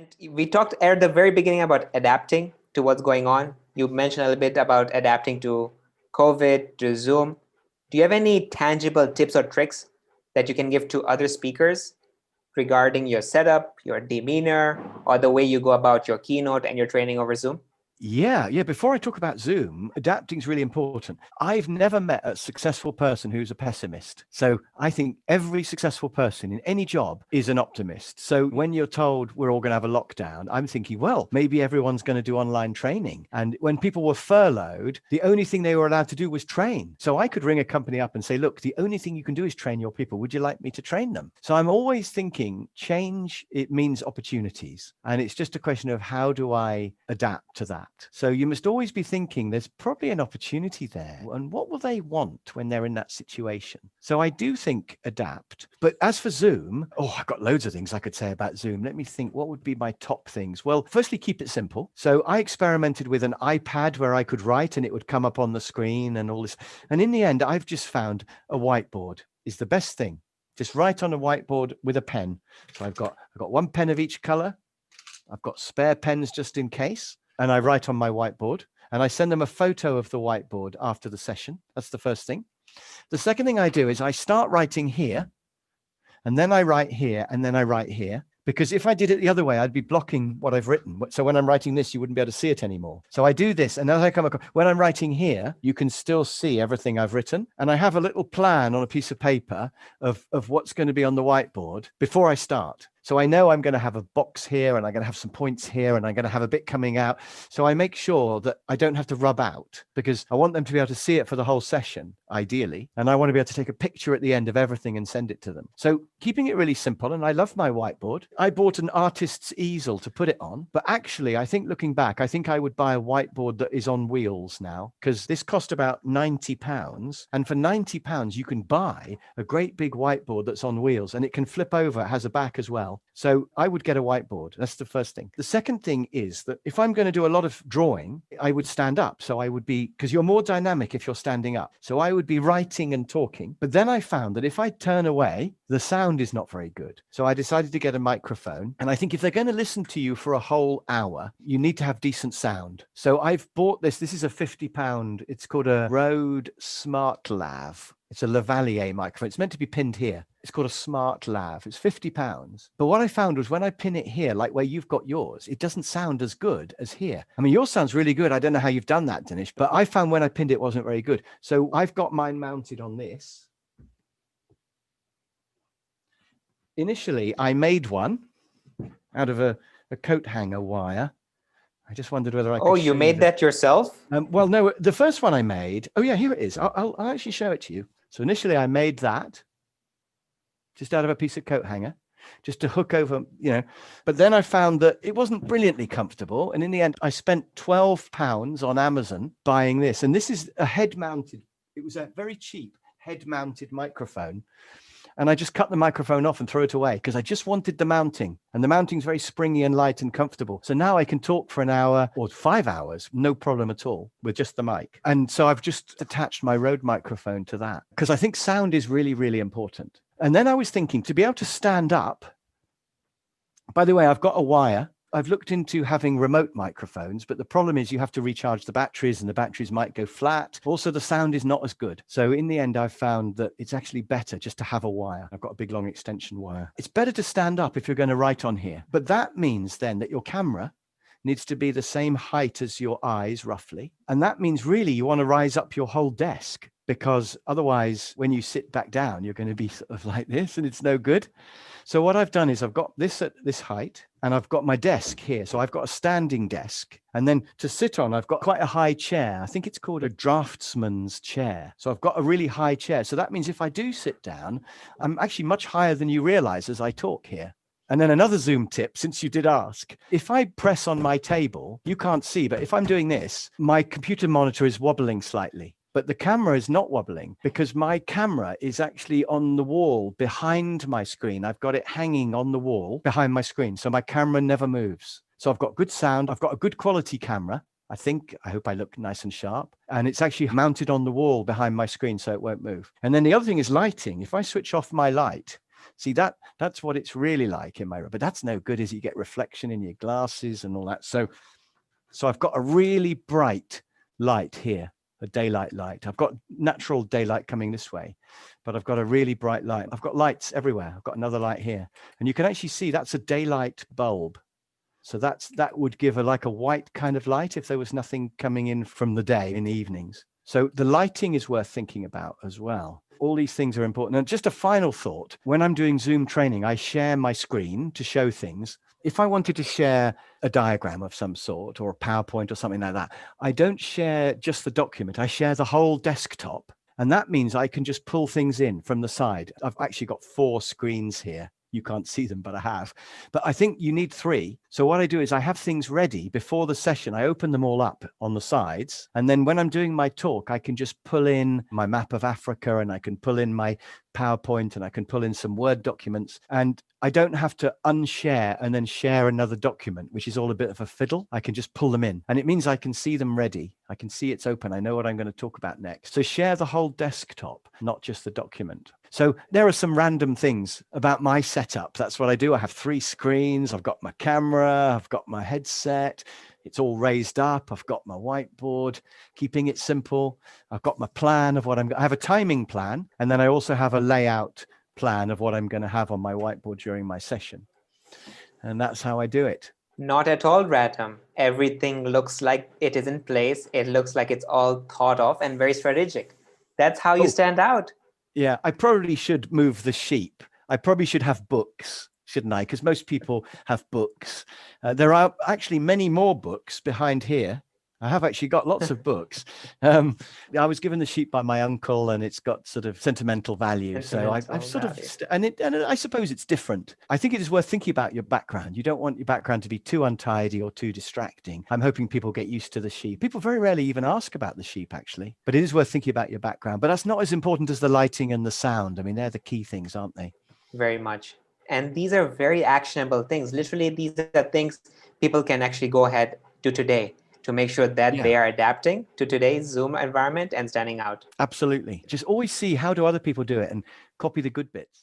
And we talked at the very beginning about adapting to what's going on. You mentioned a little bit about adapting to COVID, to Zoom. Do you have any tangible tips or tricks that you can give to other speakers regarding your setup, your demeanor, or the way you go about your keynote and your training over Zoom? Yeah. Before I talk about Zoom, adapting is really important. I've never met a successful person who's a pessimist. So I think every successful person in any job is an optimist. So when you're told we're all going to have a lockdown, I'm thinking, well, maybe everyone's going to do online training. And when people were furloughed, the only thing they were allowed to do was train. So I could ring a company up and say, look, the only thing you can do is train your people. Would you like me to train them? So I'm always thinking change, it means opportunities. And it's just a question of how do I adapt to that? So you must always be thinking there's probably an opportunity there. And what will they want when they're in that situation? So I do think adapt. But as for Zoom, I've got loads of things I could say about Zoom. Let me think, what would be my top things? Well, firstly, keep it simple. So I experimented with an iPad where I could write and it would come up on the screen and all this. And in the end, I've just found a whiteboard is the best thing. Just write on a whiteboard with a pen. So I've got one pen of each color. I've got spare pens just in case. And I write on my whiteboard and I send them a photo of the whiteboard after the session. That's the first thing. The second thing I do is I start writing here and then I write here and then I write here. Because if I did it the other way, I'd be blocking what I've written. So when I'm writing this, you wouldn't be able to see it anymore. So I do this. And as I come across, when I'm writing here, you can still see everything I've written. And I have a little plan on a piece of paper of what's going to be on the whiteboard before I start. So I know I'm going to have a box here and I'm going to have some points here and I'm going to have a bit coming out. So I make sure that I don't have to rub out because I want them to be able to see it for the whole session, ideally. And I want to be able to take a picture at the end of everything and send it to them. So keeping it really simple. And I love my whiteboard. I bought an artist's easel to put it on. But actually, I think looking back, I think I would buy a whiteboard that is on wheels now because this cost about £90. And for £90, you can buy a great big whiteboard that's on wheels and it can flip over. It has a back as well. So I would get a whiteboard. That's the first thing. The second thing is that if I'm going to do a lot of drawing, I would stand up. So I would be, because you're more dynamic if you're standing up. So I would be writing and talking. But then I found that if I turn away, the sound is not very good. So I decided to get a microphone. And I think if they're going to listen to you for a whole hour, you need to have decent sound. So I've bought this. This is a £50. It's called a Rode Smart Lav. It's a lavalier microphone. It's meant to be pinned here. It's called a Smart Lav. It's £50. But what I found was when I pin it here, like where you've got yours, it doesn't sound as good as here. I mean, yours sounds really good. I don't know how you've done that, Dinesh, but I found when I pinned it wasn't very good. So I've got mine mounted on this. Initially, I made one out of a coat hanger wire. I just wondered whether I could. Oh, you made that yourself? Well, no, the first one I made. Oh, yeah, here it is. I'll actually show it to you. So initially, I made that just out of a piece of coat hanger, just to hook over, But then I found that it wasn't brilliantly comfortable. And in the end, I spent £12 on Amazon buying this. And this is a head-mounted. It was a very cheap head-mounted microphone. And I just cut the microphone off and throw it away because I just wanted the mounting. And the mounting's very springy and light and comfortable. So now I can talk for an hour or 5 hours, no problem at all with just the mic. And so I've just attached my Rode microphone to that because I think sound is really, really important. And then I was thinking to be able to stand up. By the way, I've got a wire. I've looked into having remote microphones, but the problem is you have to recharge the batteries and the batteries might go flat. Also, the sound is not as good. So in the end, I've found that it's actually better just to have a wire. I've got a big long extension wire. It's better to stand up if you're going to write on here. But that means then that your camera needs to be the same height as your eyes, roughly. And that means really you want to rise up your whole desk because otherwise, when you sit back down, you're going to be sort of like this and it's no good. So what I've done is I've got this at this height and I've got my desk here. So I've got a standing desk. And then to sit on, I've got quite a high chair. I think it's called a draftsman's chair. So I've got a really high chair. So that means if I do sit down, I'm actually much higher than you realize as I talk here. And then another Zoom tip, since you did ask, if I press on my table, you can't see, but if I'm doing this, my computer monitor is wobbling slightly. But the camera is not wobbling because my camera is actually on the wall behind my screen. I've got it hanging on the wall behind my screen. So my camera never moves. So I've got good sound. I've got a good quality camera. I hope I look nice and sharp. And it's actually mounted on the wall behind my screen so it won't move. And then the other thing is lighting. If I switch off my light, See, that's what it's really like in my room. But that's no good, is you get reflection in your glasses and all that. So I've got a really bright light here, a daylight light. I've got natural daylight coming this way, but I've got a really bright light. I've got lights everywhere. I've got another light here. And you can actually see that's a daylight bulb. So that would give like a white kind of light if there was nothing coming in from the day in the evenings. So the lighting is worth thinking about as well. All these things are important. And just a final thought, when I'm doing Zoom training, I share my screen to show things. If I wanted to share a diagram of some sort or a PowerPoint or something like that, I don't share just the document. I share the whole desktop. And that means I can just pull things in from the side. I've actually got 4 screens here. You can't see them, but I have. But I think you need 3. So what I do is I have things ready before the session. I open them all up on the sides. And then when I'm doing my talk, I can just pull in my map of Africa, and I can pull in my PowerPoint, and I can pull in some Word documents. And I don't have to unshare and then share another document, which is all a bit of a fiddle. I can just pull them in. And it means I can see them ready. I can see it's open. I know what I'm going to talk about next. So share the whole desktop, not just the document. So there are some random things about my setup. That's what I do. I have 3 screens. I've got my camera. I've got my headset. It's all raised up. I've got my whiteboard, keeping it simple. I've got my plan of I have a timing plan. And then I also have a layout plan of what I'm going to have on my whiteboard during my session. And that's how I do it. Not at all, Ratam. Everything looks like it is in place. It looks like it's all thought of and very strategic. That's how you stand out. Yeah, I probably should move the sheep. I probably should have books, shouldn't I? Because most people have books. There are actually many more books behind here. I have actually got lots of books. I was given the sheep by my uncle, and it's got sort of sentimental value. So I've sort of, and I suppose it's different. I think it is worth thinking about your background. You don't want your background to be too untidy or too distracting. I'm hoping people get used to the sheep. People very rarely even ask about the sheep, actually, but it is worth thinking about your background. But that's not as important as the lighting and the sound. I mean, they're the key things, aren't they? Very much. And these are very actionable things. Literally, these are things people can actually go ahead do today to make sure that they are adapting to today's Zoom environment and standing out. Absolutely. Just always see, how do other people do it, and copy the good bits.